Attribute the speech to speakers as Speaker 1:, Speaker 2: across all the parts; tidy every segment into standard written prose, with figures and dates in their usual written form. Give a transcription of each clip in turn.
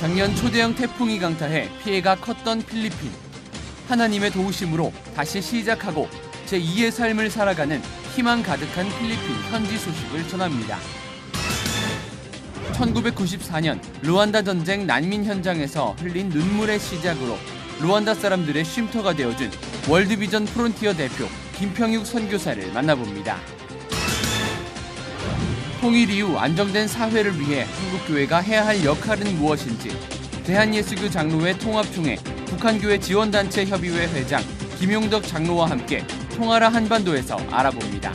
Speaker 1: 작년 초대형 태풍이 강타해 피해가 컸던 필리핀. 하나님의 도우심으로 다시 시작하고 제2의 삶을 살아가는 희망 가득한 필리핀 현지 소식을 전합니다. 1994년 루안다 전쟁 난민 현장에서 흘린 눈물의 시작으로 루안다 사람들의 쉼터가 되어준 월드비전 프론티어 대표 김평육 선교사를 만나봅니다. 통일 이후 안정된 사회를 위해 한국교회가 해야 할 역할은 무엇인지 대한예수교 장로회 통합총회 북한교회 지원단체 협의회 회장 김용덕 장로와 함께 통하라 한반도에서 알아봅니다.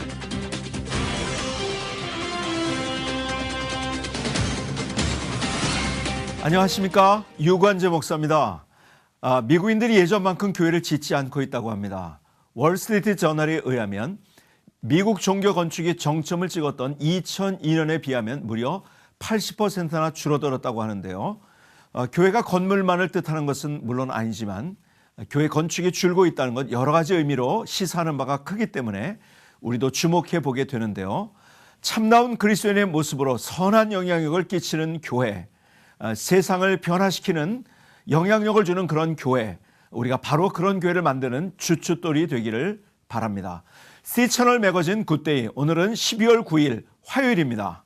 Speaker 2: 안녕하십니까? 유관재 목사입니다. 미국인들이 예전만큼 교회를 짓지 않고 있다고 합니다. 월스트리트 저널에 의하면 미국 종교 건축이 정점을 찍었던 2002년에 비하면 무려 80%나 줄어들었다고 하는데요. 교회가 건물만을 뜻하는 것은 물론 아니지만 교회 건축이 줄고 있다는 것 여러 가지 의미로 시사하는 바가 크기 때문에 우리도 주목해 보게 되는데요. 참나온 그리스도인의 모습으로 선한 영향력을 끼치는 교회, 세상을 변화시키는 영향력을 주는 그런 교회, 우리가 바로 그런 교회를 만드는 주춧돌이 되기를 바랍니다. C채널 매거진 굿데이, 오늘은 12월 9일 화요일입니다.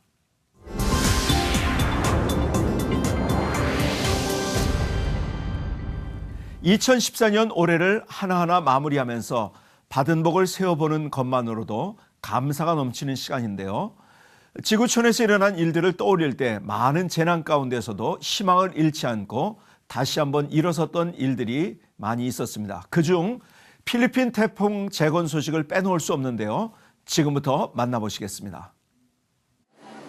Speaker 2: (2014년) 올해를 하나하나 마무리하면서 받은 복을 세어보는 것만으로도 감사가 넘치는 시간인데요. 지구촌에서 일어난 일들을 떠올릴 때 많은 재난 가운데서도 희망을 잃지 않고 다시 한번 일어섰던 일들이 많이 있었습니다. 그중 필리핀 태풍 재건 소식을 빼놓을 수 없는데요. 지금부터 만나보시겠습니다.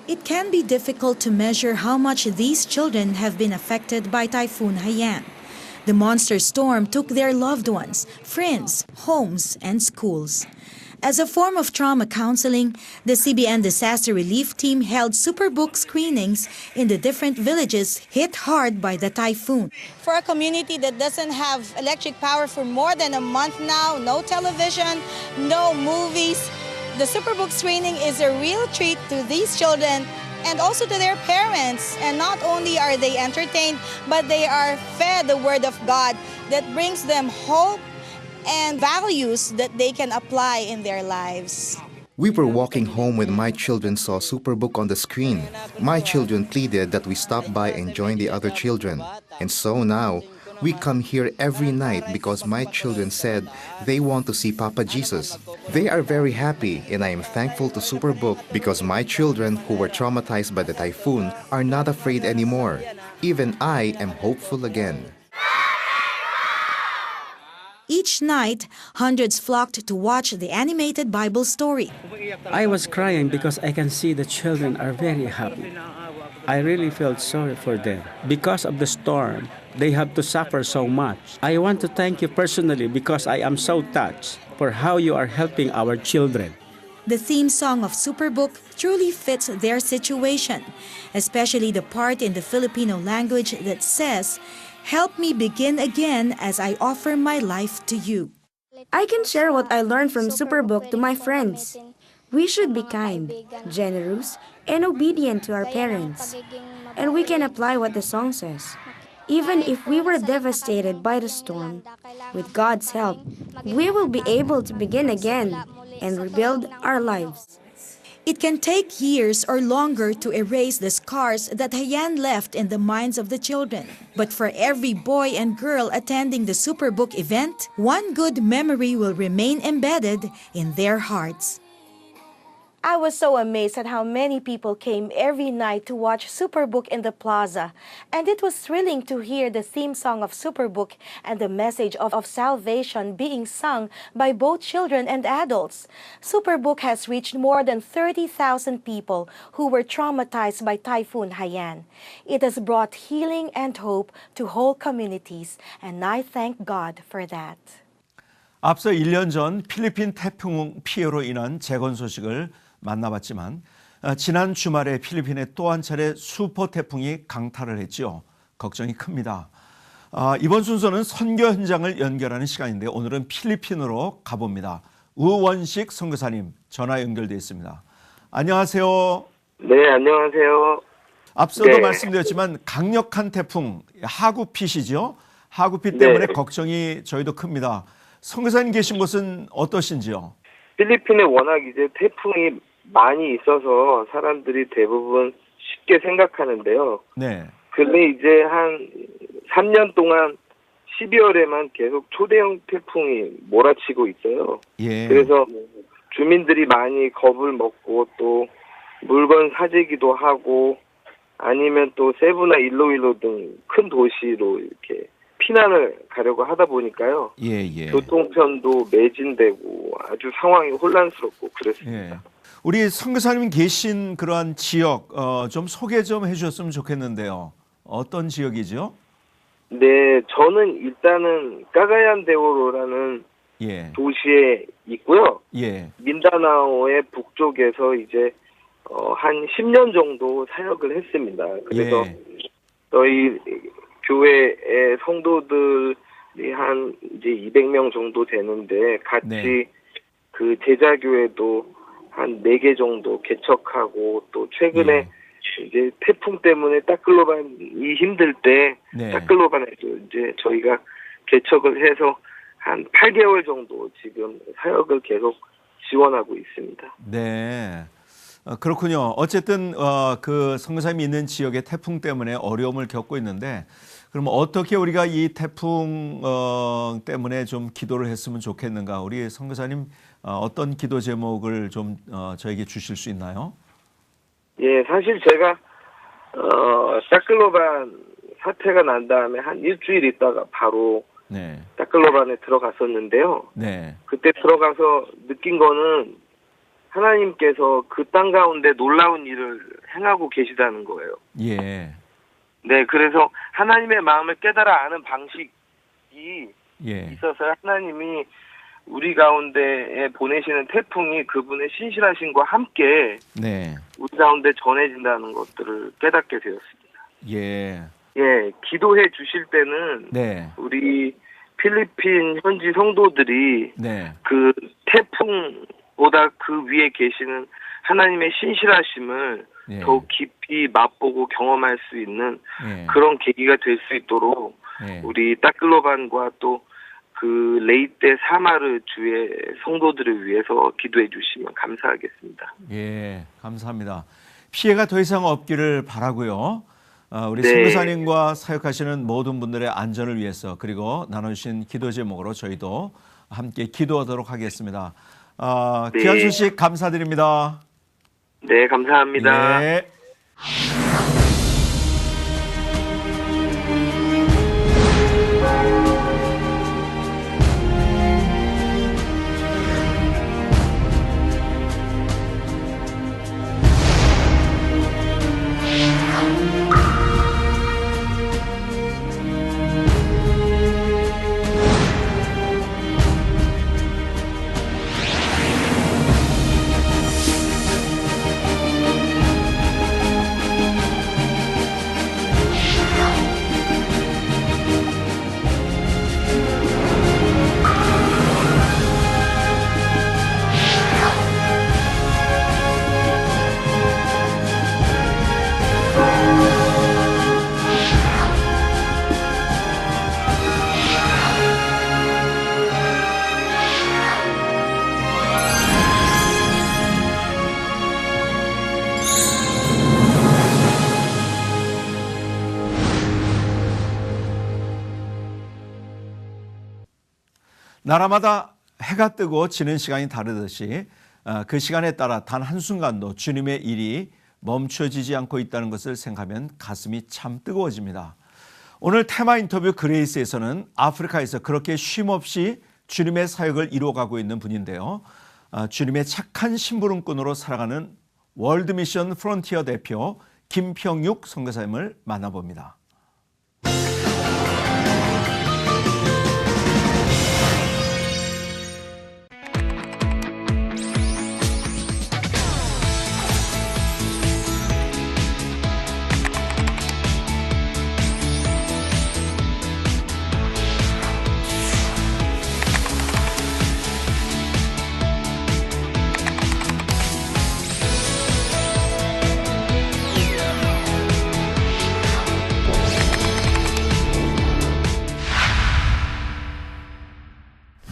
Speaker 3: It can be difficult to measure how much these children have been affected by Typhoon Haiyan. The monster storm took their loved ones, friends, homes, and schools. As a form of trauma counseling, the CBN Disaster Relief Team held Superbook screenings in the different villages hit hard by the typhoon.
Speaker 4: For a community that doesn't have electric power for more than a month now, no television, no movies, the Superbook screening is a real treat to these children and also to their parents. And not only are they entertained, but they are fed the Word of God that brings them hope and values that they can apply in their lives.
Speaker 5: We were walking home when my children saw Superbook on the screen. My children pleaded that we stop by and join the other children. And so now, we come here every night because my children said they want to see Papa Jesus. They are very happy, and I am thankful to Superbook because my children who were traumatized by the typhoon are not afraid anymore. Even I am hopeful again.
Speaker 3: Each night, hundreds flocked to watch the animated Bible story.
Speaker 6: I was crying because I can see the children are very happy. I really felt sorry for them. Because of the storm, they have to suffer so much. I want to thank you personally because I am so touched for how you are helping our children.
Speaker 3: The theme song of Superbook truly fits their situation, especially the part in the Filipino language that says, "Help me begin again as I offer my life to you."
Speaker 7: I can share what I learned from Superbook to my friends. We should be kind, generous, and obedient to our parents. And we can apply what the song says. Even if we were devastated by the storm, with God's help, we will be able to begin again and rebuild our lives.
Speaker 3: It can take years or longer to erase the scars that Haiyan left in the minds of the children. But for every boy and girl attending the Superbook event, one good memory will remain embedded in their hearts.
Speaker 8: I was so amazed at how many people came every night to watch Superbook in the plaza, and it was thrilling to hear the theme song of Superbook and the message of salvation being sung by both children and adults. Superbook has reached more than 30,000 people who were traumatized by Typhoon Haiyan. It has brought healing and hope to whole communities, and I thank God for that.
Speaker 2: 앞서 1년 전 필리핀 태풍 피해로 인한 재건 소식을 만나봤지만 지난 주말에 필리핀에 또 한 차례 슈퍼 태풍이 강타를 했죠. 걱정이 큽니다. 이번 순서는 선교 현장을 연결하는 시간인데 오늘은 필리핀으로 가봅니다. 우원식 선교사님 전화 연결되어 있습니다. 안녕하세요.
Speaker 9: 네, 안녕하세요.
Speaker 2: 앞서도
Speaker 9: 네.
Speaker 2: 말씀드렸지만 강력한 태풍 하구핏이죠. 하구핏 때문에
Speaker 9: 네.
Speaker 2: 걱정이 저희도 큽니다. 선교사님 계신 곳은 어떠신지요?
Speaker 9: 필리핀에 워낙 이제 태풍이 많이 있어서 사람들이 대부분 쉽게 생각하는데요.
Speaker 2: 네.
Speaker 9: 근데 이제 한 3년 동안 12월에만 계속 초대형 태풍이 몰아치고 있어요.
Speaker 2: 예.
Speaker 9: 그래서 주민들이 많이 겁을 먹고 또 물건 사재기도 하고 아니면 또 세부나 일로일로 등 큰 도시로 이렇게 피난을 가려고 하다 보니까요.
Speaker 2: 예, 예.
Speaker 9: 교통편도 매진되고 아주 상황이 혼란스럽고 그랬습니다.
Speaker 2: 예. 우리 선교사님 계신 그러한 지역 좀 소개 좀 해주셨으면 좋겠는데요. 어떤 지역이죠?
Speaker 9: 네, 저는 일단은 까가얀데오로라는
Speaker 2: 예.
Speaker 9: 도시에 있고요.
Speaker 2: 예.
Speaker 9: 민다나오의 북쪽에서 이제 한 10년 정도 사역을 했습니다. 그래서
Speaker 2: 예.
Speaker 9: 저희 교회의 성도들이 한 이제 200명 정도 되는데 같이
Speaker 2: 네.
Speaker 9: 그 제자교회도 한 4개 정도 개척하고 또 최근에
Speaker 2: 예.
Speaker 9: 이제 태풍 때문에 따클로반이 힘들 때
Speaker 2: 네.
Speaker 9: 따클로반에도 이제 저희가 개척을 해서 한 8개월 정도 지금 사역을 계속 지원하고 있습니다.
Speaker 2: 네. 그렇군요. 어쨌든 그 선교사님이 있는 지역의 태풍 때문에 어려움을 겪고 있는데 그럼 어떻게 우리가 이 태풍 때문에 좀 기도를 했으면 좋겠는가? 우리 선교사님 어떤 기도 제목을 좀 저에게 주실 수 있나요?
Speaker 9: 예, 사실 제가 따클로반 사태가 난 다음에 한 일주일 있다가 바로
Speaker 2: 네.
Speaker 9: 따클로반에 들어갔었는데요.
Speaker 2: 네.
Speaker 9: 그때 들어가서 느낀 거는 하나님께서 그 땅 가운데 놀라운 일을 행하고 계시다는 거예요.
Speaker 2: 예.
Speaker 9: 네, 그래서 하나님의 마음을 깨달아 아는 방식이
Speaker 2: 예.
Speaker 9: 있어서 하나님이 우리 가운데에 보내시는 태풍이 그분의 신실하심과 함께
Speaker 2: 네.
Speaker 9: 우리 가운데 전해진다는 것들을 깨닫게 되었습니다.
Speaker 2: 예.
Speaker 9: 예, 기도해 주실 때는
Speaker 2: 네.
Speaker 9: 우리 필리핀 현지 성도들이
Speaker 2: 네.
Speaker 9: 그 태풍보다 그 위에 계시는 하나님의 신실하심을
Speaker 2: 예.
Speaker 9: 더욱 깊이 맛보고 경험할 수 있는
Speaker 2: 예.
Speaker 9: 그런 계기가 될 수 있도록
Speaker 2: 예.
Speaker 9: 우리 따클로반과 또 그 레이떼 사마르 주의 성도들을 위해서 기도해 주시면 감사하겠습니다.
Speaker 2: 예, 감사합니다. 피해가 더 이상 없기를 바라고요. 우리
Speaker 9: 네.
Speaker 2: 선교사님과 사역하시는 모든 분들의 안전을 위해서 그리고 나눠주신 기도 제목으로 저희도 함께 기도하도록 하겠습니다.
Speaker 9: 네.
Speaker 2: 귀한 소식 감사드립니다.
Speaker 9: 네, 감사합니다.
Speaker 2: 예. 나라마다 해가 뜨고 지는 시간이 다르듯이 그 시간에 따라 단 한순간도 주님의 일이 멈춰지지 않고 있다는 것을 생각하면 가슴이 참 뜨거워집니다. 오늘 테마 인터뷰 그레이스에서는 아프리카에서 그렇게 쉼없이 주님의 사역을 이루어가고 있는 분인데요. 주님의 착한 심부름꾼으로 살아가는 월드미션 프론티어 대표 김평육 선교사님을 만나봅니다.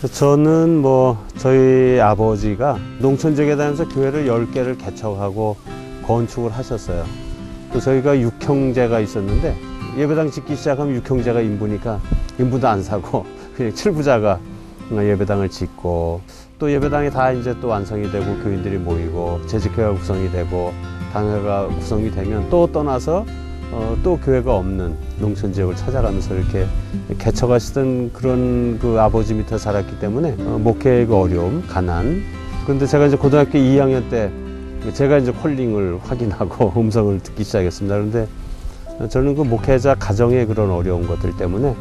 Speaker 6: 저는 저희 아버지가 농촌 지역에 다니면서 교회를 10개를 개척하고 건축을 하셨어요. 또 저희가 6형제가 있었는데 예배당 짓기 시작하면 6형제가 인부니까 인부도 안 사고 그냥 7부자가 예배당을 짓고 또 예배당이 다 이제 또 완성이 되고 교인들이 모이고 재직회가 구성이 되고 당회가 구성이 되면 또 떠나서 또 교회가 없는 농촌 지역을 찾아가면서 이렇게 개척하시던 그런 그 아버지 밑에 살았기 때문에 목회의 그 어려움, 가난. 그런데 제가 이제 고등학교 2학년 때 제가 이제 콜링을 확인하고 음성을 듣기 시작했습니다. 그런데 저는 그 목회자 가정의 그런 어려운 것들 때문에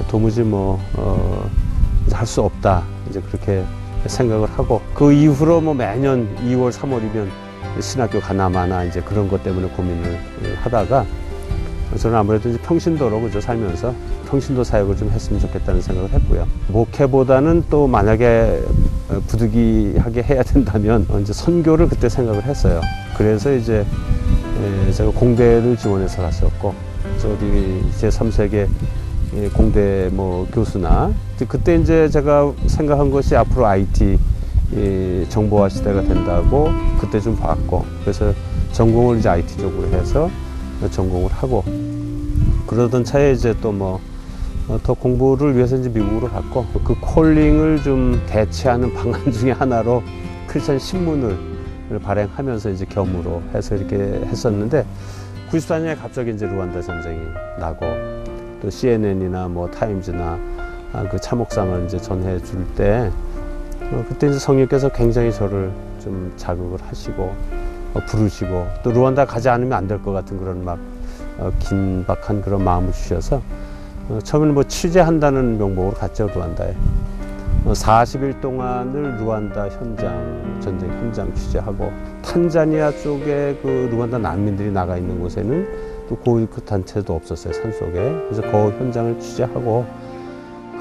Speaker 6: 도무지 할 수 없다. 이제 그렇게 생각을 하고 그 이후로 매년 2월, 3월이면 신학교 가나 마나 이제 그런 것 때문에 고민을 하다가 저는 아무래도 이제 평신도로 그저 살면서 평신도 사역을 좀 했으면 좋겠다는 생각을 했고요. 목회보다는 또 만약에 부득이하게 해야 된다면 이제 선교를 그때 생각을 했어요. 그래서 이제 제가 공대를 지원해서 갔었고 저기 제3세계 공대 교수나 그때 이제 제가 생각한 것이 앞으로 IT 정보화 시대가 된다고 그때 좀 봤고 그래서 전공을 이제 IT 쪽으로 해서 전공을 하고 그러던 차에 이제 또 더 공부를 위해서 이제 미국으로 갔고 그 콜링을 좀 대체하는 방안 중에 하나로 크리스천 신문을 발행하면서 이제 겸으로 해서 이렇게 했었는데 94년에 갑자기 이제 루안다 전쟁이 나고 또 CNN이나 타임즈나 그 차목상을 이제 전해 줄 때 그때 이제 성령께서 굉장히 저를 좀 자극을 하시고 부르시고 또 루안다 가지 않으면 안 될 것 같은 그런 긴박한 그런 마음을 주셔서 처음에는 취재한다는 명목으로 갔죠. 루안다에 40일 동안을 루안다 현장 전쟁 현장 취재하고 탄자니아 쪽에 그 루안다 난민들이 나가 있는 곳에는 또 그 단체도 없었어요. 산속에. 그래서 그 현장을 취재하고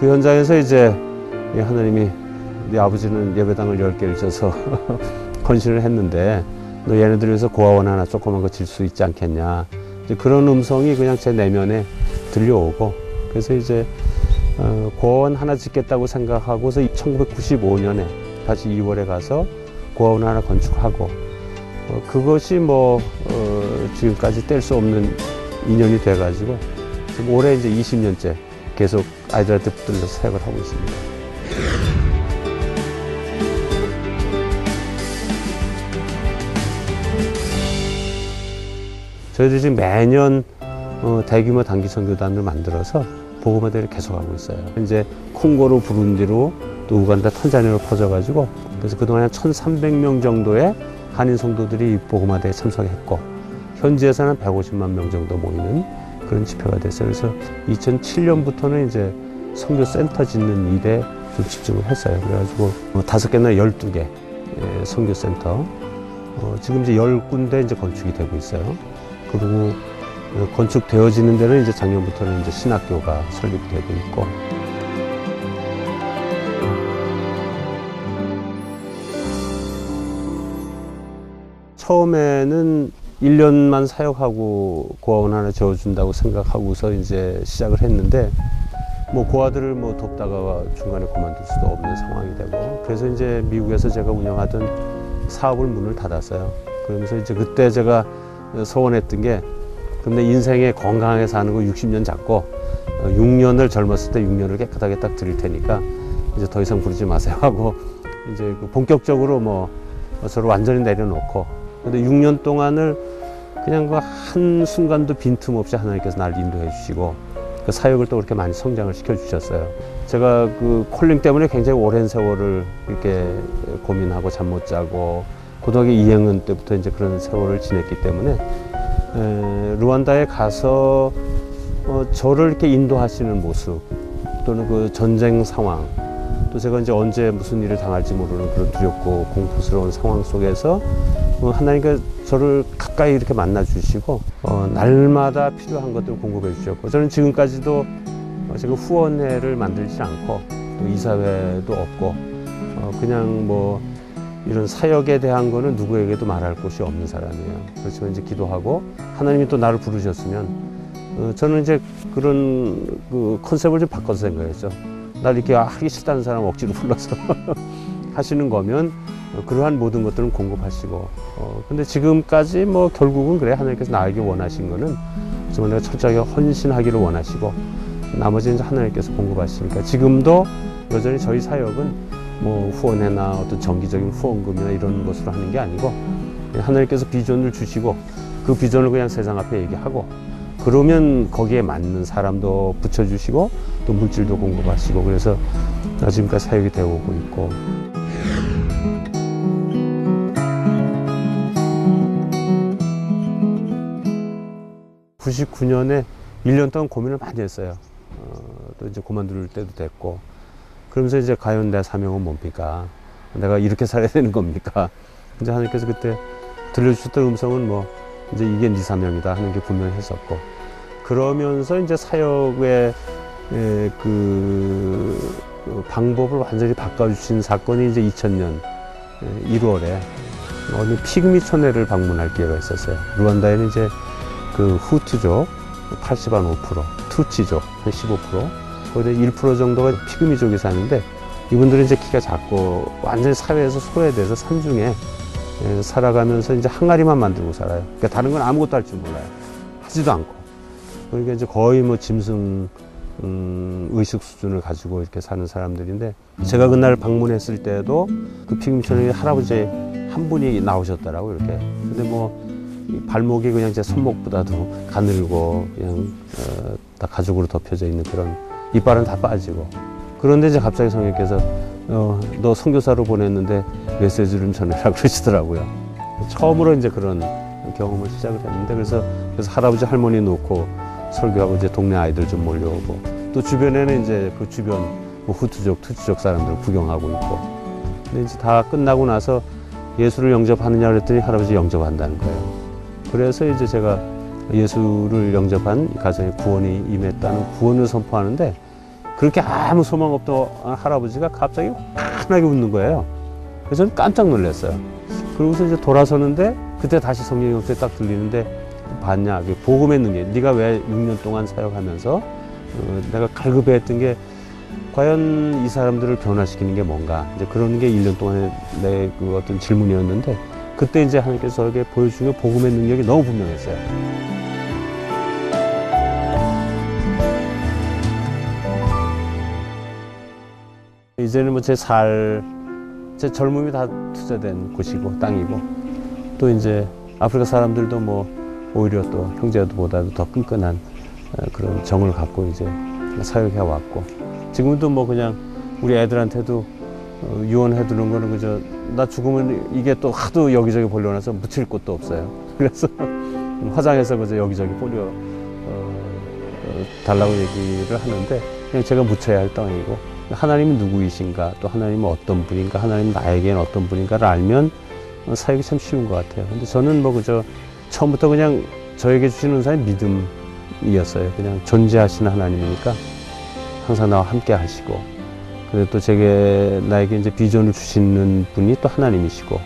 Speaker 6: 그 현장에서 이제 하나님이 네 아버지는 예배당을 10개를 져서 헌신을 했는데 너 얘네들 위해서 고아원 하나 조그만 거 질 수 있지 않겠냐. 이제 그런 음성이 그냥 제 내면에 들려오고 그래서 이제 고아원 하나 짓겠다고 생각하고서 1995년에 다시 2월에 가서 고아원 하나 건축하고 그것이 지금까지 뗄 수 없는 인연이 돼가지고 지금 올해 이제 20년째 계속 아이들한테 붙들려서 사역을 하고 있습니다. 저희들이 지금 매년 대규모 단기 선교단을 만들어서 복음화 대회를 계속하고 있어요. 이제 콩고로 부룬디로 또 우간다 탄자니아로 퍼져가지고 그래서 그동안 한 1,300명 정도의 한인 성도들이 복음화 대회에 참석했고 현지에서는 150만 명 정도 모이는 그런 집회가 됐어요. 그래서 2007년부터는 이제 선교 센터 짓는 일에 좀 집중을 했어요. 그래가지고 5개나 12개 선교 센터 지금 이제 10군데 이제 건축이 되고 있어요. 그리고 건축되어지는 데는 이제 작년부터는 이제 신학교가 설립되고 있고. 처음에는 1년만 사역하고 고아원 하나 지어준다고 생각하고서 이제 시작을 했는데 고아들을 돕다가 중간에 그만둘 수도 없는 상황이 되고 그래서 이제 미국에서 제가 운영하던 사업을 문을 닫았어요. 그러면서 이제 그때 제가 소원했던 게 근데 인생에 건강하게 사는 거 60년 잡고 6년을 젊었을 때 6년을 깨끗하게 딱 드릴 테니까 이제 더 이상 부르지 마세요 하고 이제 본격적으로 저를 완전히 내려놓고 근데 6년 동안을 그냥 그 한순간도 빈틈없이 하나님께서 나를 인도해 주시고 그 사역을 또 그렇게 많이 성장을 시켜 주셨어요. 제가 그 콜링 때문에 굉장히 오랜 세월을 이렇게 고민하고 잠 못 자고 고등학교 2학년 때부터 이제 그런 세월을 지냈기 때문에 루안다에 가서 저를 이렇게 인도하시는 모습 또는 그 전쟁 상황 또 제가 이제 언제 무슨 일을 당할지 모르는 그런 두렵고 공포스러운 상황 속에서 하나님께서 저를 가까이 이렇게 만나 주시고 날마다 필요한 것들을 공급해 주셨고 저는 지금까지도 제가 후원회를 만들지 않고 또 이사회도 없고 그냥 이런 사역에 대한 거는 누구에게도 말할 곳이 없는 사람이에요. 그렇지만 이제 기도하고 하나님이 또 나를 부르셨으면 저는 이제 그런 그 컨셉을 좀 바꿔서 생각했죠.
Speaker 10: 날 이렇게 하기 싫다는 사람 억지로 불러서 하시는 거면 그러한 모든 것들은 공급하시고 근데 지금까지 뭐 결국은 그래 하나님께서 나에게 원하신 거는 정말 내가 철저하게 헌신하기를 원하시고 나머지는 이제 하나님께서 공급하시니까 지금도 여전히 저희 사역은 뭐 후원회나 어떤 정기적인 후원금이나 이런 것으로 하는 게 아니고 하나님께서 비전을 주시고 그 비전을 그냥 세상 앞에 얘기하고 그러면 거기에 맞는 사람도 붙여주시고 또 물질도 공급하시고 그래서 지금까지 사역이 되어오고 있고. 99년에 1년 동안 고민을 많이 했어요. 또 이제 그만둘 때도 됐고. 그러면서 이제 과연 내 사명은 뭡니까? 내가 이렇게 살아야 되는 겁니까? 이제 하나님께서 그때 들려주셨던 음성은 뭐 이제 이게 네 사명이다 하는 게 분명히 했었고. 그러면서 이제 사역의 그 방법을 완전히 바꿔주신 사건이 이제 2000년 1월에 어느 피그미 촌내를 방문할 기회가 있었어요. 루안다에는 이제 그 후투족 80한 5%, 투치족 한 15%, 거기에 1% 정도가 피그미족이 사는데 이분들은 이제 키가 작고 완전히 사회에서 소외돼서 산중에 살아가면서 이제 항아리만 만들고 살아요. 그러니까 다른 건 아무것도 할 줄 몰라요. 하지도 않고. 그러니까 이제 거의 뭐 짐승 의식 수준을 가지고 이렇게 사는 사람들인데 제가 그날 방문했을 때도 그 피그미촌에 할아버지 한 분이 나오셨더라고요. 이렇게. 근데 뭐 발목이 그냥 제 손목보다도 가늘고 그냥 다 가죽으로 덮여져 있는 그런 이빨은 다 빠지고 그런데 이제 갑자기 성령께서 너 선교사로 보냈는데 메시지를 좀 전해라 그러시더라고요. 처음으로 이제 그런 경험을 시작을 했는데 그래서 할아버지 할머니 놓고 설교하고 이제 동네 아이들 좀 몰려오고 또 주변에는 이제 그 주변 뭐 후투족, 투치족 사람들 구경하고 있고 근데 이제 다 끝나고 나서 예수를 영접하느냐 그랬더니 할아버지 영접한다는 거예요. 그래서 이제 제가 예수를 영접한 가정에 구원이 임했다는 구원을 선포하는데 그렇게 아무 소망 없던 할아버지가 갑자기 환하게 웃는 거예요. 그래서 저는 깜짝 놀랐어요. 그러고서 이제 돌아서는데 그때 다시 성령이 옆에 딱 들리는데 봤냐? 복음의 능력. 네가 왜 6년 동안 사역하면서 내가 갈급해했던 게 과연 이 사람들을 변화시키는 게 뭔가? 이제 그런 게 1년 동안의 내 그 어떤 질문이었는데 그때 이제 하나님께서 저에게 보여주는 복음의 능력이 너무 분명했어요. 이제는 뭐 제 젊음이 다 투자된 곳이고 땅이고 또 이제 아프리카 사람들도 뭐 오히려 또 형제보다도 더 끈끈한 그런 정을 갖고 이제 사역해 왔고 지금도 뭐 그냥 우리 애들한테도 유언해두는 거는 그저 나 죽으면 이게 또 하도 여기저기 벌려놔서 묻힐 곳도 없어요. 그래서 화장해서 그저 여기저기 뿌려 달라고 얘기를 하는데 그냥 제가 묻혀야 할 땅이고 하나님은 누구이신가 또 하나님은 어떤 분인가 하나님은 나에게는 어떤 분인가를 알면 사역이 참 쉬운 것 같아요. 근데 저는 뭐 그저 처음부터 그냥 저에게 주시는 은사는 믿음이었어요. 그냥 존재하시는 하나님이니까 항상 나와 함께 하시고 그리고 또 나에게 이제 비전을 주시는 분이 또 하나님이시고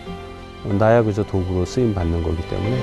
Speaker 10: 나야 그저 도구로 쓰임 받는 거기 때문에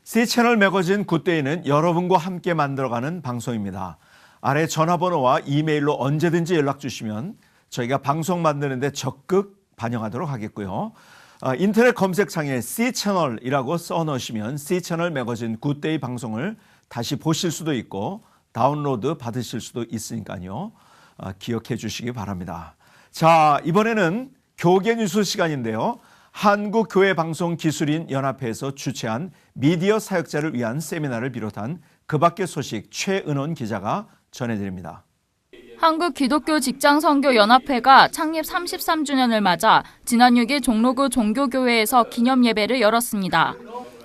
Speaker 2: C채널 매거진 굿데이는 여러분과 함께 만들어가는 방송입니다. 아래 전화번호와 이메일로 언제든지 연락 주시면 저희가 방송 만드는데 적극 반영하도록 하겠고요. 인터넷 검색창에 C채널이라고 써넣으시면 C채널 매거진 굿데이 방송을 다시 보실 수도 있고 다운로드 받으실 수도 있으니까요. 기억해 주시기 바랍니다. 자, 이번에는 교계 뉴스 시간인데요. 한국교회방송기술인 연합회에서 주최한 미디어 사역자를 위한 세미나를 비롯한 그 밖의 소식 최은원 기자가 전해드립니다.
Speaker 11: 한국기독교직장선교연합회가 창립 33주년을 맞아 지난 6일 종로구 종교교회에서 기념예배를 열었습니다.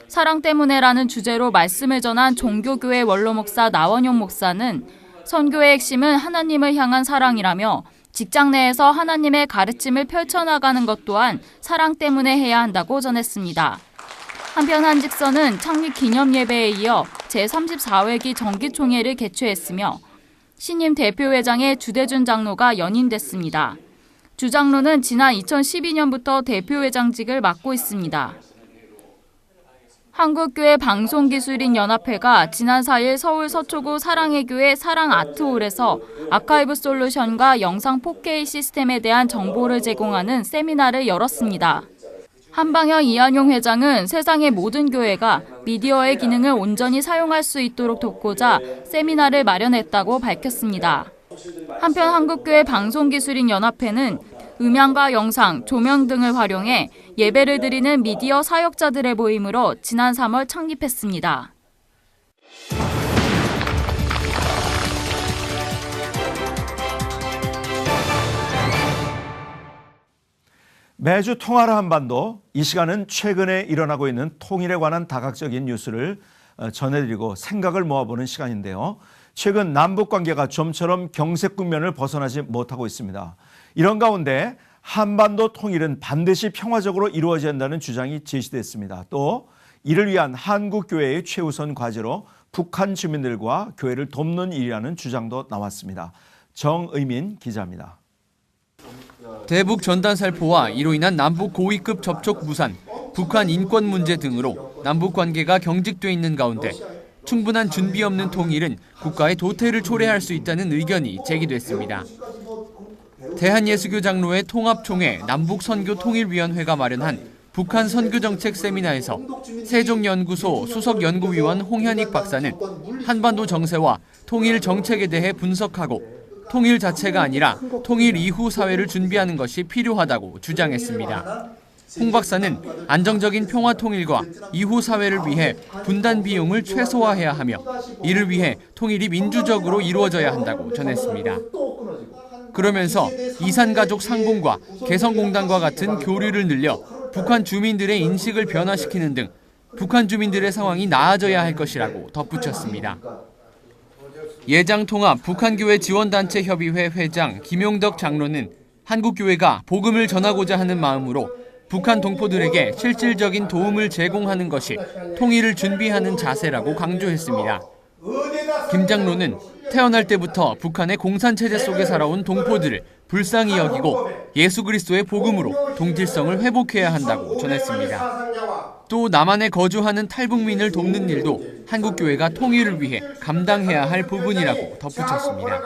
Speaker 11: 사랑 때문에라는 주제로 말씀을 전한 종교교회 원로 목사 나원용 목사는 선교의 핵심은 하나님을 향한 사랑이라며 직장 내에서 하나님의 가르침을 펼쳐나가는 것 또한 사랑 때문에 해야 한다고 전했습니다. 한편 한직선은 창립 기념 예배에 이어 제34회기 정기총회를 개최했으며 신임 대표회장의 주대준 장로가 연임됐습니다. 주 장로는 지난 2012년부터 대표회장직을 맡고 있습니다. 한국교회 방송기술인 연합회가 지난 4일 서울 서초구 사랑의 교회 사랑아트홀에서 아카이브 솔루션과 영상 4K 시스템에 대한 정보를 제공하는 세미나를 열었습니다. 한방현 이한용 회장은 세상의 모든 교회가 미디어의 기능을 온전히 사용할 수 있도록 돕고자 세미나를 마련했다고 밝혔습니다. 한편 한국교회 방송기술인 연합회는 음향과 영상, 조명 등을 활용해 예배를 드리는 미디어 사역자들의 모임으로 지난 3월 창립했습니다.
Speaker 2: 매주 통하라 한반도, 이 시간은 최근에 일어나고 있는 통일에 관한 다각적인 뉴스를 전해드리고 생각을 모아보는 시간인데요. 최근 남북관계가 좀처럼 경색 국면을 벗어나지 못하고 있습니다. 이런 가운데 한반도 통일은 반드시 평화적으로 이루어져야 한다는 주장이 제시됐습니다. 또 이를 위한 한국교회의 최우선 과제로 북한 주민들과 교회를 돕는 일이라는 주장도 나왔습니다. 정의민 기자입니다.
Speaker 1: 대북 전단 살포와 이로 인한 남북 고위급 접촉 무산, 북한 인권 문제 등으로 남북 관계가 경직돼 있는 가운데 충분한 준비 없는 통일은 국가의 도태를 초래할 수 있다는 의견이 제기됐습니다. 대한예수교 장로회 통합총회 남북선교통일위원회가 마련한 북한 선교정책 세미나에서 세종연구소 수석연구위원 홍현익 박사는 한반도 정세와 통일 정책에 대해 분석하고 통일 자체가 아니라 통일 이후 사회를 준비하는 것이 필요하다고 주장했습니다. 홍 박사는 안정적인 평화 통일과 이후 사회를 위해 분단 비용을 최소화해야 하며 이를 위해 통일이 민주적으로 이루어져야 한다고 전했습니다. 그러면서 이산가족 상봉과 개성공단과 같은 교류를 늘려 북한 주민들의 인식을 변화시키는 등 북한 주민들의 상황이 나아져야 할 것이라고 덧붙였습니다. 예장통합 북한교회 지원단체 협의회 회장 김용덕 장로는 한국교회가 복음을 전하고자 하는 마음으로 북한 동포들에게 실질적인 도움을 제공하는 것이 통일을 준비하는 자세라고 강조했습니다. 김 장로는 태어날 때부터 북한의 공산체제 속에 살아온 동포들을 불쌍히 여기고 예수 그리스도의 복음으로 동질성을 회복해야 한다고 전했습니다. 또 남한에 거주하는 탈북민을 돕는 일도 한국교회가 통일을 위해 감당해야 할 부분이라고 덧붙였습니다.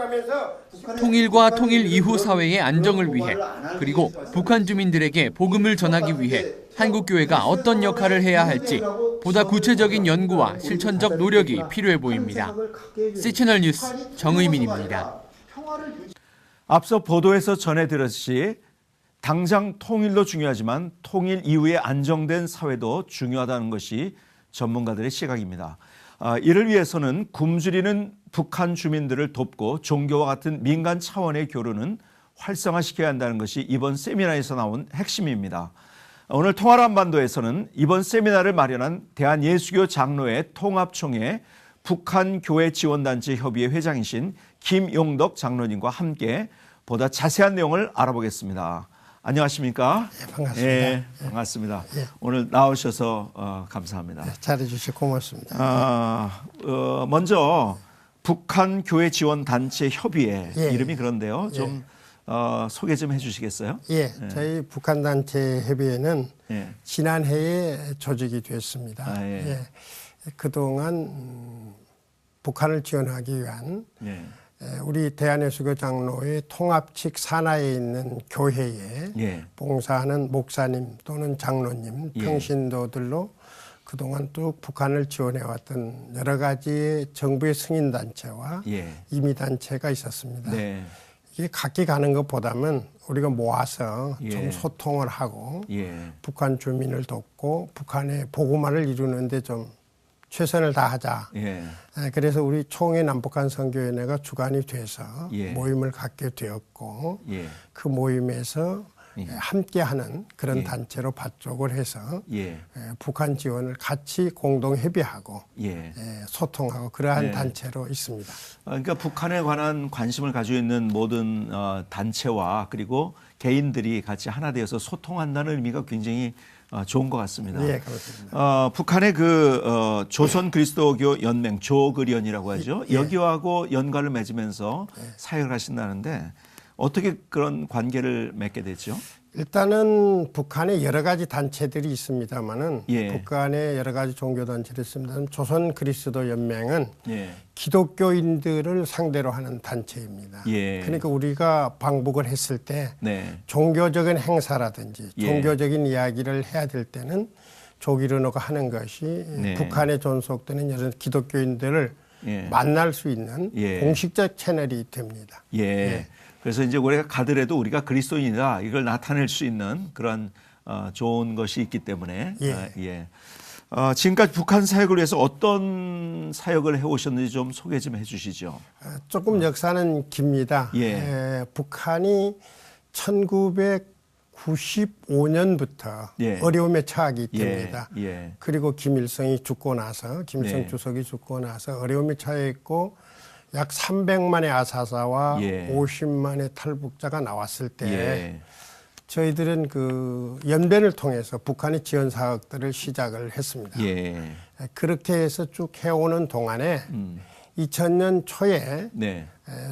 Speaker 1: 통일과 통일 이후 사회의 안정을 위해 그리고 북한 주민들에게 복음을 전하기 위해 한국교회가 어떤 역할을 해야 할지 보다 구체적인 연구와 실천적 노력이 필요해 보입니다. C채널 뉴스 정의민입니다.
Speaker 2: 앞서 보도에서 전해드렸듯이 당장 통일도 중요하지만 통일 이후의 안정된 사회도 중요하다는 것이 전문가들의 시각입니다. 이를 위해서는 굶주리는 북한 주민들을 돕고 종교와 같은 민간 차원의 교류는 활성화시켜야 한다는 것이 이번 세미나에서 나온 핵심입니다. 오늘 통하라 한반도에서는 이번 세미나를 마련한 대한예수교 장로회 통합총회 북한교회 지원단체 협의회 회장이신 김용덕 장로님과 함께 보다 자세한 내용을 알아보겠습니다. 안녕하십니까?
Speaker 12: 네, 반갑습니다.
Speaker 2: 네, 반갑습니다.
Speaker 12: 네.
Speaker 2: 오늘 나오셔서 감사합니다.
Speaker 12: 네, 잘해주셔서 고맙습니다.
Speaker 2: 먼저 북한교회 지원단체 협의회
Speaker 12: 예.
Speaker 2: 이름이 그런데요.
Speaker 12: 예.
Speaker 2: 좀 소개 좀 해주시겠어요?
Speaker 12: 예, 저희 북한단체 협의회는
Speaker 2: 예.
Speaker 12: 지난해에 조직이 됐습니다.
Speaker 2: 예.
Speaker 12: 예. 그동안 북한을 지원하기 위한
Speaker 2: 예.
Speaker 12: 우리 대한예수교 장로회 통합측 산하에 있는 교회에
Speaker 2: 예.
Speaker 12: 봉사하는 목사님 또는 장로님,
Speaker 2: 예.
Speaker 12: 평신도들로 그동안 또 북한을 지원해왔던 여러 가지 정부의 승인단체와
Speaker 2: 예.
Speaker 12: 임의단체가 있었습니다.
Speaker 2: 네.
Speaker 12: 이게 각기 가는 것보다는 우리가 모아서
Speaker 2: 예.
Speaker 12: 좀 소통을 하고
Speaker 2: 예.
Speaker 12: 북한 주민을 돕고 북한의 복음화를 이루는데 좀 최선을 다하자.
Speaker 2: 예.
Speaker 12: 그래서 우리 총회 남북한 선교위원회가 주관이 돼서
Speaker 2: 예.
Speaker 12: 모임을 갖게 되었고
Speaker 2: 예.
Speaker 12: 그 모임에서 함께하는 그런
Speaker 2: 예.
Speaker 12: 단체로 발족을 해서
Speaker 2: 예.
Speaker 12: 북한 지원을 같이 공동 협의하고
Speaker 2: 예.
Speaker 12: 소통하고 그러한
Speaker 2: 네.
Speaker 12: 단체로 있습니다.
Speaker 2: 그러니까 북한에 관한 관심을 가지고 있는 모든 단체와 그리고 개인들이 같이 하나 되어서 소통한다는 의미가 굉장히 좋은 것 같습니다.
Speaker 12: 예, 그렇습니다.
Speaker 2: 북한의 조선 그리스도교 연맹 조그련이라고 하죠.
Speaker 12: 예.
Speaker 2: 여기하고 연관을 맺으면서 사역을 하신다는데 어떻게 그런 관계를 맺게 됐죠?
Speaker 12: 일단은 북한에 여러 가지 단체들이 있습니다만은
Speaker 2: 예.
Speaker 12: 북한에 여러 가지 종교 단체들이 있습니다. 조선 그리스도 연맹은
Speaker 2: 예.
Speaker 12: 기독교인들을 상대로 하는 단체입니다.
Speaker 2: 예.
Speaker 12: 그러니까 우리가 방북을 했을 때
Speaker 2: 네.
Speaker 12: 종교적인 행사라든지
Speaker 2: 예.
Speaker 12: 종교적인 이야기를 해야 될 때는 조기련호가 하는 것이
Speaker 2: 네.
Speaker 12: 북한에 존속되는 여러 기독교인들을
Speaker 2: 예.
Speaker 12: 만날 수 있는
Speaker 2: 예.
Speaker 12: 공식적 채널이 됩니다.
Speaker 2: 예.
Speaker 12: 예.
Speaker 2: 그래서 이제 우리가 가더라도 우리가 그리스도인이다 이걸 나타낼 수 있는 그런 좋은 것이 있기 때문에
Speaker 12: 예.
Speaker 2: 지금까지 북한 사역을 위해서 어떤 사역을 해오셨는지 좀 소개 좀 해주시죠.
Speaker 12: 조금 역사는 깁니다.
Speaker 2: 예.
Speaker 12: 북한이 1995년부터
Speaker 2: 예.
Speaker 12: 어려움에 처하게 됩니다.
Speaker 2: 예.
Speaker 12: 그리고 김일성이 죽고 나서 김일성
Speaker 2: 네.
Speaker 12: 주석이 죽고 나서 어려움에 처했고 약 300만의 아사사와
Speaker 2: 예.
Speaker 12: 50만의 탈북자가 나왔을 때
Speaker 2: 예.
Speaker 12: 저희들은 그 연변을 통해서 북한의 지원 사역들을 시작을 했습니다.
Speaker 2: 예.
Speaker 12: 그렇게 해서 쭉 해오는 동안에 2000년 초에
Speaker 2: 네.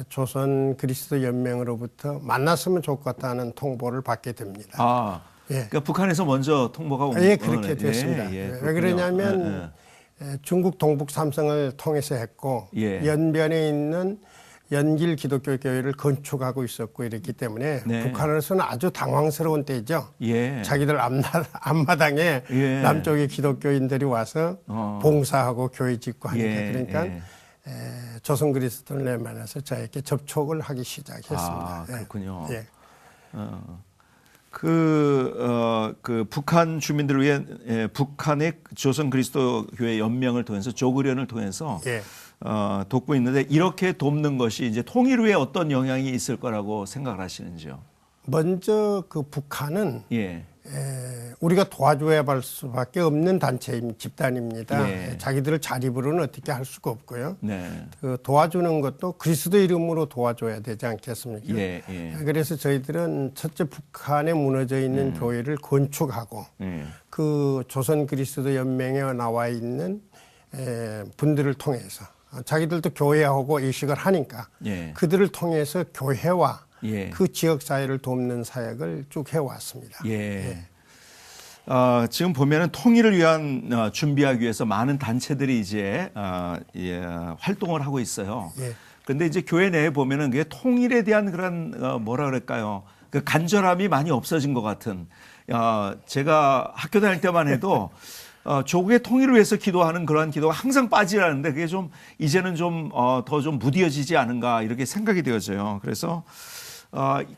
Speaker 12: 조선 그리스도 연맹으로부터 만났으면 좋겠다는 통보를 받게 됩니다. 예.
Speaker 2: 그러니까 북한에서 먼저 통보가 온
Speaker 12: 예, 그렇게 됐습니다. 왜
Speaker 2: 그렇군요.
Speaker 12: 그러냐면 중국 동북 삼성을 통해서 했고
Speaker 2: 예.
Speaker 12: 연변에 있는 연길 기독교 교회를 건축하고 있었고 이랬기 때문에
Speaker 2: 네.
Speaker 12: 북한으로서는 아주 당황스러운 때죠.
Speaker 2: 예.
Speaker 12: 자기들 앞마당에
Speaker 2: 예.
Speaker 12: 남쪽의 기독교인들이 와서 봉사하고 교회 짓고 하니까
Speaker 2: 예.
Speaker 12: 그러니까
Speaker 2: 예.
Speaker 12: 조선 그리스도를 만나서 저에게 접촉을 하기 시작했습니다.
Speaker 2: 그렇군요.
Speaker 12: 예.
Speaker 2: 그 북한 주민들을 위해 북한의 조선 그리스도 교회 연맹을 통해서 조그련을 통해서
Speaker 12: 예.
Speaker 2: 돕고 있는데 이렇게 돕는 것이 이제 통일을 위해 어떤 영향이 있을 거라고 생각을 하시는지요?
Speaker 12: 먼저 그 북한은
Speaker 2: 예.
Speaker 12: 우리가 도와줘야 할 수밖에 없는 집단입니다.
Speaker 2: 예.
Speaker 12: 자기들 자립으로는 어떻게 할 수가 없고요.
Speaker 2: 네.
Speaker 12: 그 도와주는 것도 그리스도 이름으로 도와줘야 되지 않겠습니까?
Speaker 2: 예. 예.
Speaker 12: 그래서 저희들은 첫째 북한에 무너져 있는 교회를 건축하고 그 조선 그리스도 연맹에 나와 있는 분들을 통해서 자기들도 교회하고 의식을 하니까
Speaker 2: 예.
Speaker 12: 그들을 통해서 교회와
Speaker 2: 예.
Speaker 12: 그 지역 사회를 돕는 사역을 쭉 해왔습니다.
Speaker 2: 예. 지금 보면은 통일을 위한 준비하기 위해서 많은 단체들이 이제 활동을 하고 있어요.
Speaker 12: 예.
Speaker 2: 그런데 이제 교회 내에 보면은 그게 통일에 대한 그런 뭐라 그럴까요? 그 간절함이 많이 없어진 것 같은. 제가 학교 다닐 때만 해도 조국의 통일을 위해서 기도하는 그러한 기도가 항상 빠지라는데 그게 좀 이제는 좀 더 좀 무뎌지지 않은가 이렇게 생각이 되어져요. 그래서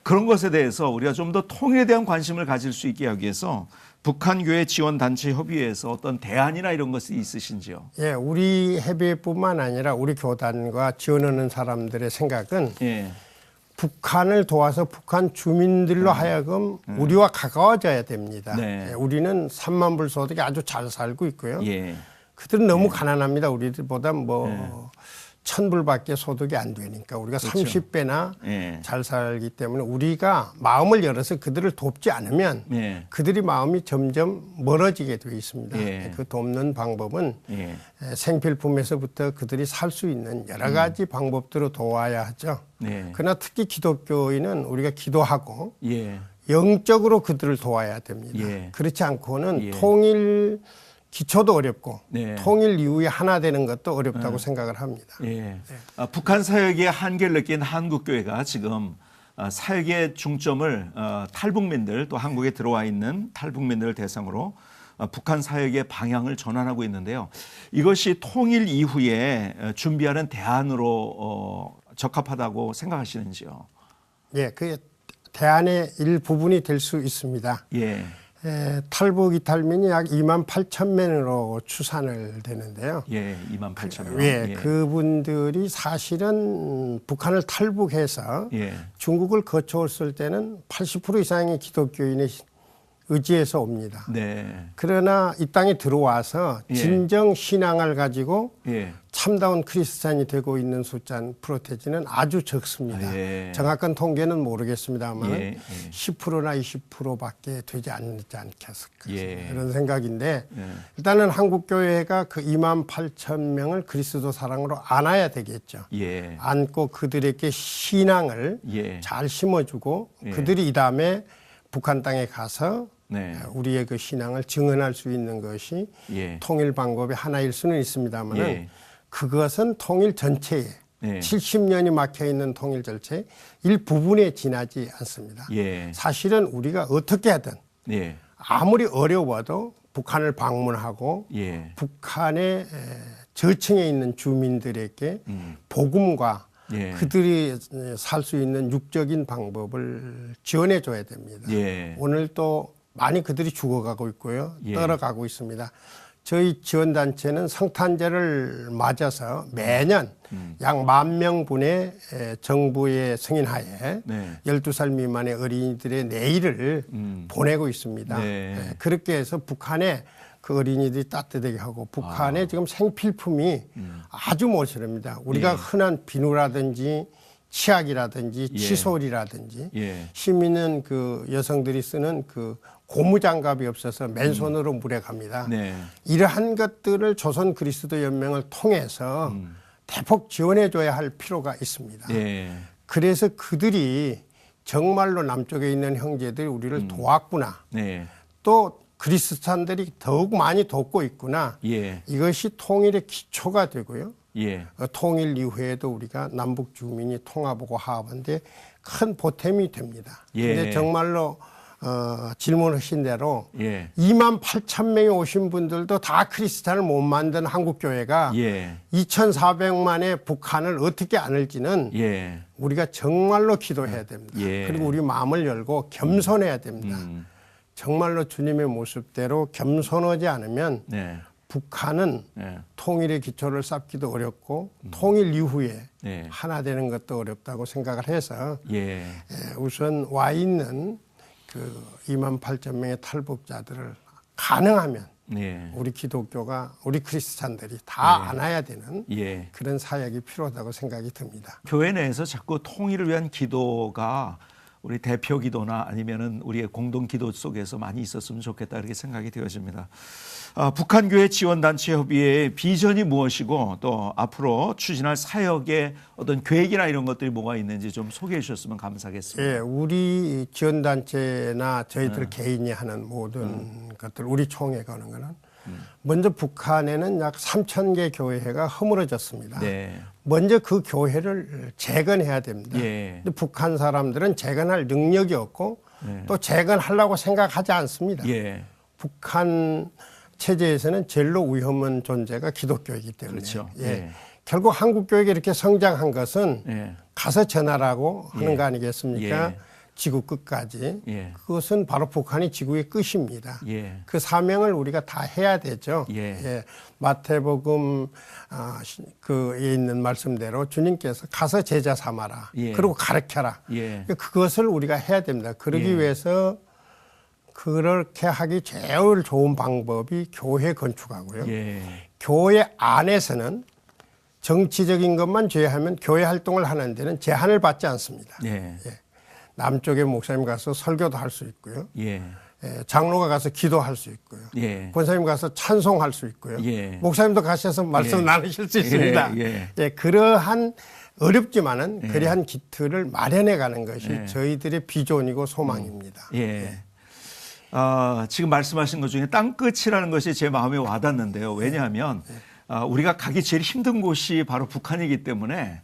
Speaker 2: 그런 것에 대해서 우리가 좀 더 통일에 대한 관심을 가질 수 있게 하기 위해서 북한교회 지원단체 협의회에서 어떤 대안이나 이런 것이 있으신지요?
Speaker 12: 예, 우리 협의회뿐만 아니라 우리 교단과 지원하는 사람들의 생각은
Speaker 2: 예.
Speaker 12: 북한을 도와서 북한 주민들로 하여금 우리와 가까워져야 됩니다.
Speaker 2: 네.
Speaker 12: 예, 우리는 3만 불 소득에 아주 잘 살고 있고요.
Speaker 2: 예.
Speaker 12: 그들은 너무 가난합니다. 우리들보다 1,000불밖에 소득이 안 되니까 우리가
Speaker 2: 그렇죠.
Speaker 12: 30배나
Speaker 2: 예.
Speaker 12: 잘 살기 때문에 우리가 마음을 열어서 그들을 돕지 않으면
Speaker 2: 예.
Speaker 12: 그들이 마음이 점점 멀어지게 되어 있습니다.
Speaker 2: 예.
Speaker 12: 그 돕는 방법은
Speaker 2: 예.
Speaker 12: 생필품에서부터 그들이 살 수 있는 여러 가지 방법들로 도와야 하죠.
Speaker 2: 네.
Speaker 12: 그러나 특히 기독교인은 우리가 기도하고
Speaker 2: 예.
Speaker 12: 영적으로 그들을 도와야 됩니다.
Speaker 2: 예.
Speaker 12: 그렇지 않고는
Speaker 2: 예.
Speaker 12: 통일 기초도 어렵고
Speaker 2: 네.
Speaker 12: 통일 이후에 하나 되는 것도 어렵다고 생각을 합니다.
Speaker 2: 예. 북한 사역의 한계를 느낀 한국교회가 지금 사역의 중점을 탈북민들 또 한국에 들어와 있는 탈북민들을 대상으로 북한 사역의 방향을 전환하고 있는데요. 이것이 통일 이후에 준비하는 대안으로 적합하다고 생각하시는지요?
Speaker 12: 예, 그 대안의 일부분이 될 수 있습니다.
Speaker 2: 예.
Speaker 12: 탈북 이탈민이 약 2만 8천 명으로 추산을 되는데요.
Speaker 2: 예, 2만 8천 명.
Speaker 12: 예, 그분들이 사실은 북한을 탈북해서
Speaker 2: 예.
Speaker 12: 중국을 거쳐왔을 때는 80% 이상의 기독교인의 의지에서 옵니다.
Speaker 2: 네.
Speaker 12: 그러나 이 땅에 들어와서
Speaker 2: 예.
Speaker 12: 진정 신앙을 가지고
Speaker 2: 예.
Speaker 12: 참다운 크리스찬이 되고 있는 숫자는 프로테지는 아주 적습니다.
Speaker 2: 예.
Speaker 12: 정확한 통계는 모르겠습니다만
Speaker 2: 예.
Speaker 12: 10%나 20%밖에 되지 않겠을까
Speaker 2: 예.
Speaker 12: 그런 생각인데
Speaker 2: 예.
Speaker 12: 일단은 한국교회가 그 2만 8천 명을 그리스도 사랑으로 안아야 되겠죠.
Speaker 2: 예.
Speaker 12: 안고 그들에게 신앙을
Speaker 2: 예.
Speaker 12: 잘 심어주고
Speaker 2: 예.
Speaker 12: 그들이 이 다음에 북한 땅에 가서
Speaker 2: 네.
Speaker 12: 우리의 그 신앙을 증언할 수 있는 것이
Speaker 2: 예.
Speaker 12: 통일 방법의 하나일 수는 있습니다만
Speaker 2: 예.
Speaker 12: 그것은 통일 전체에
Speaker 2: 예.
Speaker 12: 70년이 막혀 있는 통일 절차의 일부분에 지나지 않습니다.
Speaker 2: 예.
Speaker 12: 사실은 우리가 어떻게 하든
Speaker 2: 예.
Speaker 12: 아무리 어려워도 북한을 방문하고
Speaker 2: 예.
Speaker 12: 북한의 저층에 있는 주민들에게 복음과
Speaker 2: 예.
Speaker 12: 그들이 살 수 있는 육적인 방법을 지원해 줘야 됩니다.
Speaker 2: 예.
Speaker 12: 오늘 또 많이 그들이 죽어가고 있고요.
Speaker 2: 예.
Speaker 12: 떨어가고 있습니다. 저희 지원단체는 성탄절을 맞아서 매년 약 10,000명분의 정부의 승인하에
Speaker 2: 네.
Speaker 12: 12살 미만의 어린이들의 내일을 보내고 있습니다.
Speaker 2: 네.
Speaker 12: 그렇게 해서 북한에 그 어린이들이 따뜻하게 하고 북한의 지금 생필품이 아주 모자랍니다. 우리가
Speaker 2: 예.
Speaker 12: 흔한 비누라든지 치약이라든지
Speaker 2: 예.
Speaker 12: 칫솔이라든지
Speaker 2: 예.
Speaker 12: 시민은 그 여성들이 쓰는 그 고무장갑이 없어서 맨손으로 물에 갑니다.
Speaker 2: 네.
Speaker 12: 이러한 것들을 조선 그리스도 연맹을 통해서 대폭 지원해 줘야 할 필요가 있습니다.
Speaker 2: 예.
Speaker 12: 그래서 그들이 정말로 남쪽에 있는 형제들이 우리를 도왔구나.
Speaker 2: 네.
Speaker 12: 또 그리스찬들이 더욱 많이 돕고 있구나.
Speaker 2: 예.
Speaker 12: 이것이 통일의 기초가 되고요.
Speaker 2: 예.
Speaker 12: 통일 이후에도 우리가 남북 주민이 통합하고 화합하는데 큰 보탬이 됩니다.
Speaker 2: 예.
Speaker 12: 근데 정말로 질문하신 대로
Speaker 2: 예.
Speaker 12: 2만 8천 명이 오신 분들도 다 크리스찬을 못 만든 한국교회가
Speaker 2: 예.
Speaker 12: 2,400만의 북한을 어떻게 안을지는
Speaker 2: 예.
Speaker 12: 우리가 정말로 기도해야 됩니다.
Speaker 2: 예.
Speaker 12: 그리고 우리 마음을 열고 겸손해야 됩니다. 정말로 주님의 모습대로 겸손하지 않으면
Speaker 2: 네.
Speaker 12: 북한은
Speaker 2: 네.
Speaker 12: 통일의 기초를 쌓기도 어렵고 통일 이후에
Speaker 2: 네.
Speaker 12: 하나 되는 것도 어렵다고 생각을 해서
Speaker 2: 예.
Speaker 12: 우선 와 있는 그 2만 8천 명의 탈북자들을 가능하면
Speaker 2: 네.
Speaker 12: 우리 기독교가 우리 크리스찬들이 다
Speaker 2: 예.
Speaker 12: 안아야 되는
Speaker 2: 예.
Speaker 12: 그런 사역이 필요하다고 생각이 듭니다.
Speaker 2: 교회 내에서 자꾸 통일을 위한 기도가 우리 대표 기도나 아니면은 우리의 공동 기도 속에서 많이 있었으면 좋겠다 이렇게 생각이 되어집니다. 북한 교회 지원단체 협의회의 비전이 무엇이고 또 앞으로 추진할 사역의 어떤 계획이나 이런 것들이 뭐가 있는지 좀 소개해 주셨으면 감사하겠습니다.
Speaker 12: 예, 우리 지원단체나 저희들 개인이 하는 모든 것들, 우리 총회가 하는 거는 먼저 북한에는 약 3,000개 교회가 허물어졌습니다.
Speaker 2: 네.
Speaker 12: 먼저 그 교회를 재건해야 됩니다.
Speaker 2: 예.
Speaker 12: 근데 북한 사람들은 재건할 능력이 없고
Speaker 2: 네.
Speaker 12: 또 재건하려고 생각하지 않습니다.
Speaker 2: 예.
Speaker 12: 북한 체제에서는 제일로 위험한 존재가 기독교이기 때문에.
Speaker 2: 그렇죠.
Speaker 12: 예.
Speaker 2: 예.
Speaker 12: 결국 한국교회가 이렇게 성장한 것은
Speaker 2: 예.
Speaker 12: 가서 전하라고 하는
Speaker 2: 예.
Speaker 12: 거 아니겠습니까?
Speaker 2: 예.
Speaker 12: 지구 끝까지.
Speaker 2: 예.
Speaker 12: 그것은 바로 북한이 지구의 끝입니다.
Speaker 2: 예.
Speaker 12: 그 사명을 우리가 다 해야 되죠.
Speaker 2: 예.
Speaker 12: 마태복음 그에 있는 말씀대로 주님께서 가서 제자 삼아라.
Speaker 2: 예.
Speaker 12: 그리고 가르쳐라.
Speaker 2: 예.
Speaker 12: 그것을 우리가 해야 됩니다. 그러기
Speaker 2: 예.
Speaker 12: 위해서 그렇게 하기 제일 좋은 방법이 교회 건축하고요.
Speaker 2: 예.
Speaker 12: 교회 안에서는 정치적인 것만 제외하면 교회 활동을 하는 데는 제한을 받지 않습니다.
Speaker 2: 예.
Speaker 12: 남쪽에 목사님 가서 설교도 할 수 있고요.
Speaker 2: 예.
Speaker 12: 장로가 가서 기도할 수 있고요.
Speaker 2: 예.
Speaker 12: 권사님 가서 찬송할 수 있고요.
Speaker 2: 예.
Speaker 12: 목사님도 가셔서 말씀
Speaker 2: 예.
Speaker 12: 나누실 수 있습니다.
Speaker 2: 예.
Speaker 12: 그러한 어렵지만은 그러한 기틀을 마련해 가는 것이 저희들의 비전이고 소망입니다.
Speaker 2: 예. 지금 말씀하신 것 중에 땅끝이라는 것이 제 마음에 와닿는데요. 왜냐하면 우리가 가기 제일 힘든 곳이 바로 북한이기 때문에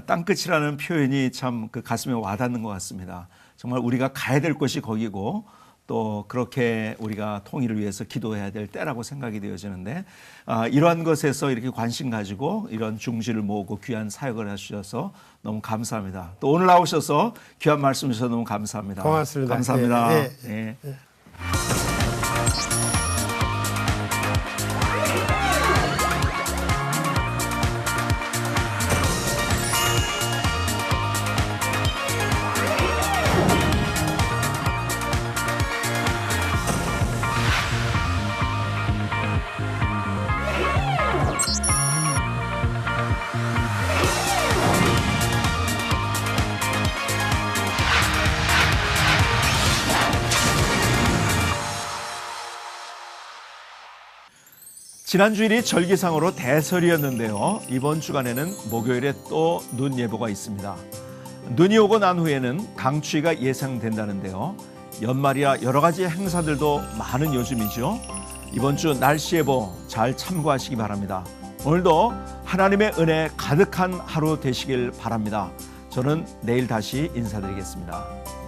Speaker 2: 땅끝이라는 표현이 참 그 가슴에 와닿는 것 같습니다. 정말 우리가 가야 될 곳이 거기고 또 그렇게 우리가 통일을 위해서 기도해야 될 때라고 생각이 되어지는데 이러한 것에서 이렇게 관심 가지고 이런 중지를 모으고 귀한 사역을 해주셔서 너무 감사합니다. 또 오늘 나오셔서 귀한 말씀 주셔서 너무 감사합니다.
Speaker 12: 고맙습니다.
Speaker 2: 감사합니다.
Speaker 12: 예.
Speaker 2: 예. 지난 주일이 절기상으로 대설이었는데요. 이번 주간에는 목요일에 또 눈 예보가 있습니다. 눈이 오고 난 후에는 강추위가 예상된다는데요. 연말이라 여러 가지 행사들도 많은 요즘이죠. 이번 주 날씨 예보 잘 참고하시기 바랍니다. 오늘도 하나님의 은혜 가득한 하루 되시길 바랍니다. 저는 내일 다시 인사드리겠습니다.